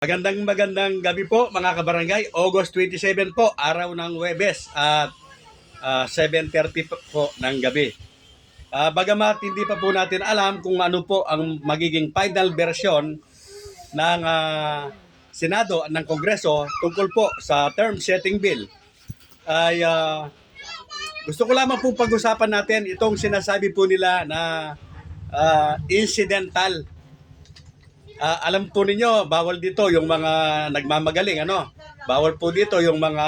Magandang gabi po mga kabarangay. August 27 po, araw ng Huwebes at 7:30 po ng gabi. Bagamat hindi pa po natin alam kung ano po ang magiging final version ng Senado at ng Kongreso tungkol po sa term setting bill, ay gusto ko lamang po pag-usapan natin itong sinasabi po nila na incidental. Alam po ninyo, bawal dito yung mga nagmamagaling, ano? Bawal po dito yung mga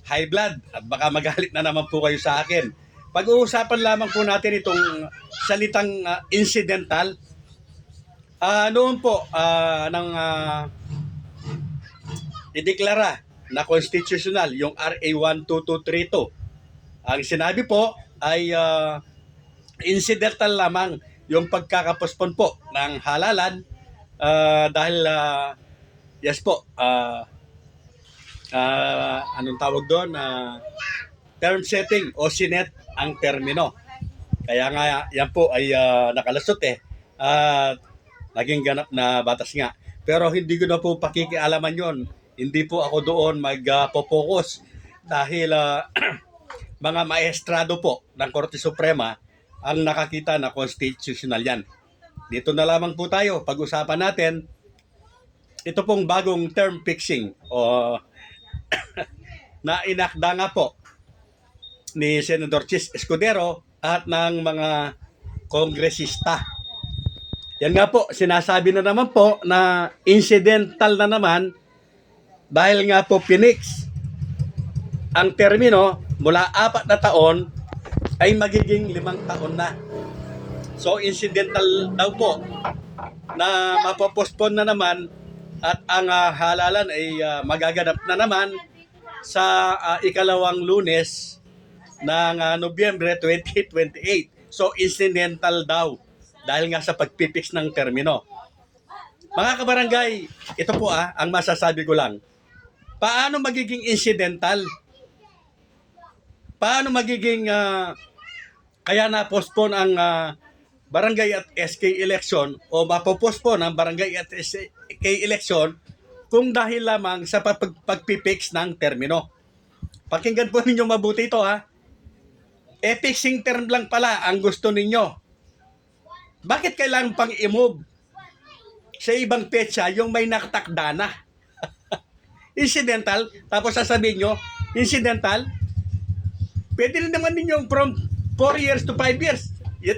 high blood at baka magalit na naman po kayo sa akin. Pag-uusapan lamang po natin itong salitang incidental. Noon po nang ideklara na constitutional yung RA 12232. Ang sinabi po ay incidental lamang yung pagkakapospon po ng halalan dahil yes po, anong tawag doon, term setting o sinet ang termino. Kaya nga yan po ay nakalasot at naging ganap na batas nga. Pero hindi ko na po pakikialaman yon. Hindi po ako doon mag-focus dahil mga maestrado po ng Korte Suprema ang nakakita na constitutional yan. Dito na lamang po tayo. Pag-usapan natin ito pong bagong term fixing o na inakda nga po ni Senador Chis Escudero at ng mga kongresista. Yan nga po, sinasabi na naman po na incidental na naman dahil nga po pinix ang termino mula 4 na taon ay magiging 5 taon na. So incidental daw po na mapopospon na naman at ang halalan ay magaganap na naman sa ikalawang Lunes ng Nobyembre 2028. So incidental daw dahil nga sa pagpipix ng termino. Mga kabarangay, ito po ang masasabi ko lang. Paano magiging incidental? Paano magiging kaya na-postpone ang barangay at SK election o mapopospone ang barangay at SK election kung dahil lamang sa pagpipix ng termino? Pakinggan po ninyo mabuti ito fixing term lang pala ang gusto ninyo. Bakit kailangan pang i-move sa ibang petsa yung may nakatakda na? Incidental, tapos sasabihin nyo, incidental, pwede rin naman ninyong from 4 years to 5 years.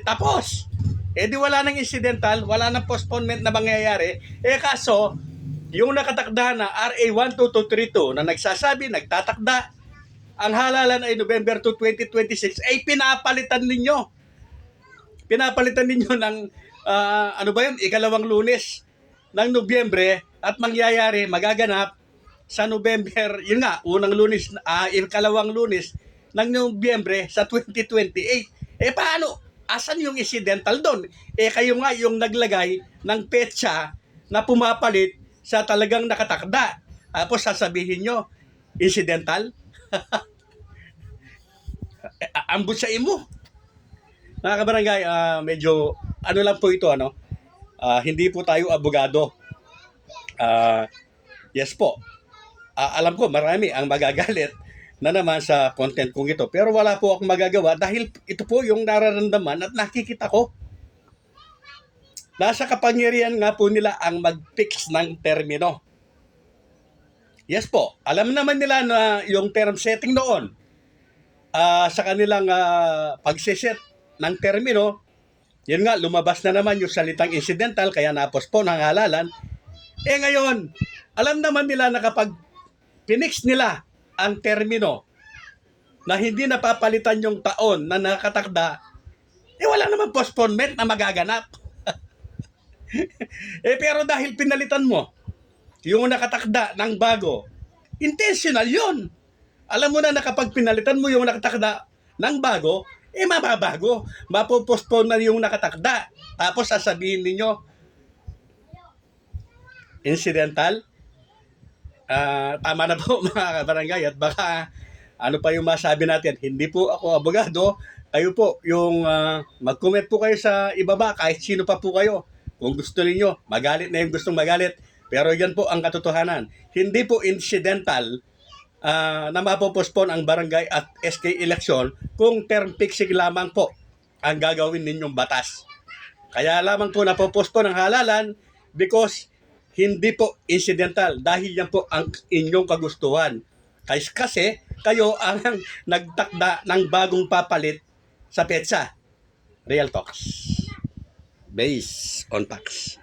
Tapos, di wala nang incidental, wala nang postponement na mangyayari. Kaso, yung nakatakda na RA 12232 na nagsasabi, nagtatakda, ang halalan ay November 2, 2026, ay pinapalitan ninyo. Pinapalitan ninyo ng, ikalawang Lunes ng Nobyembre at mangyayari, magaganap sa November, yun nga, unang Lunes, ikalawang Lunes ng Nobyembre sa 2028. Paano? Asan yung incidental doon? Kayo nga yung naglagay ng petsa na pumapalit sa talagang nakatakda. Tapos sasabihin nyo, incidental? Ambot sa imo. Mga kabarangay, medyo, lang po ito, hindi po tayo abogado. Yes po. Alam ko marami ang magagalit na naman sa content kong ito. Pero wala po akong magagawa dahil ito po yung nararamdaman at nakikita ko. Nasa kapangyarihan nga po nila ang mag-fix ng termino. Yes po, alam naman nila na yung term setting noon sa kanilang pagsiset ng termino, yun nga, lumabas na naman yung salitang incidental kaya na-postpone ang halalan. Ngayon, alam naman nila na kapag pinix nila ang termino na hindi napapalitan yung taon na nakatakda, wala naman postponement na magaganap. Pero dahil pinalitan mo yung nakatakda ng bago, intentional yun. Alam mo na kapag pinalitan mo yung nakatakda ng bago, mababago. Mapopostpone na yung nakatakda. Tapos sasabihin ninyo, incidental? Tama na po mga kabarangay at baka ano pa yung masabi natin. Hindi po ako abogado. Kayo po yung mag-comment po kayo sa ibaba kahit sino pa po kayo. Kung gusto niyo, magalit na yung gustong magalit. Pero yan po ang katotohanan. Hindi po incidental na mapopospon ang barangay at SK election kung term fixing lamang po ang gagawin ninyong batas. Kaya lamang po napopospon ang halalan because hindi po incidental dahil yan po ang inyong kagustuhan. Kasi kayo ang nagtakda ng bagong papalit sa petsa. Real talks. Based on facts.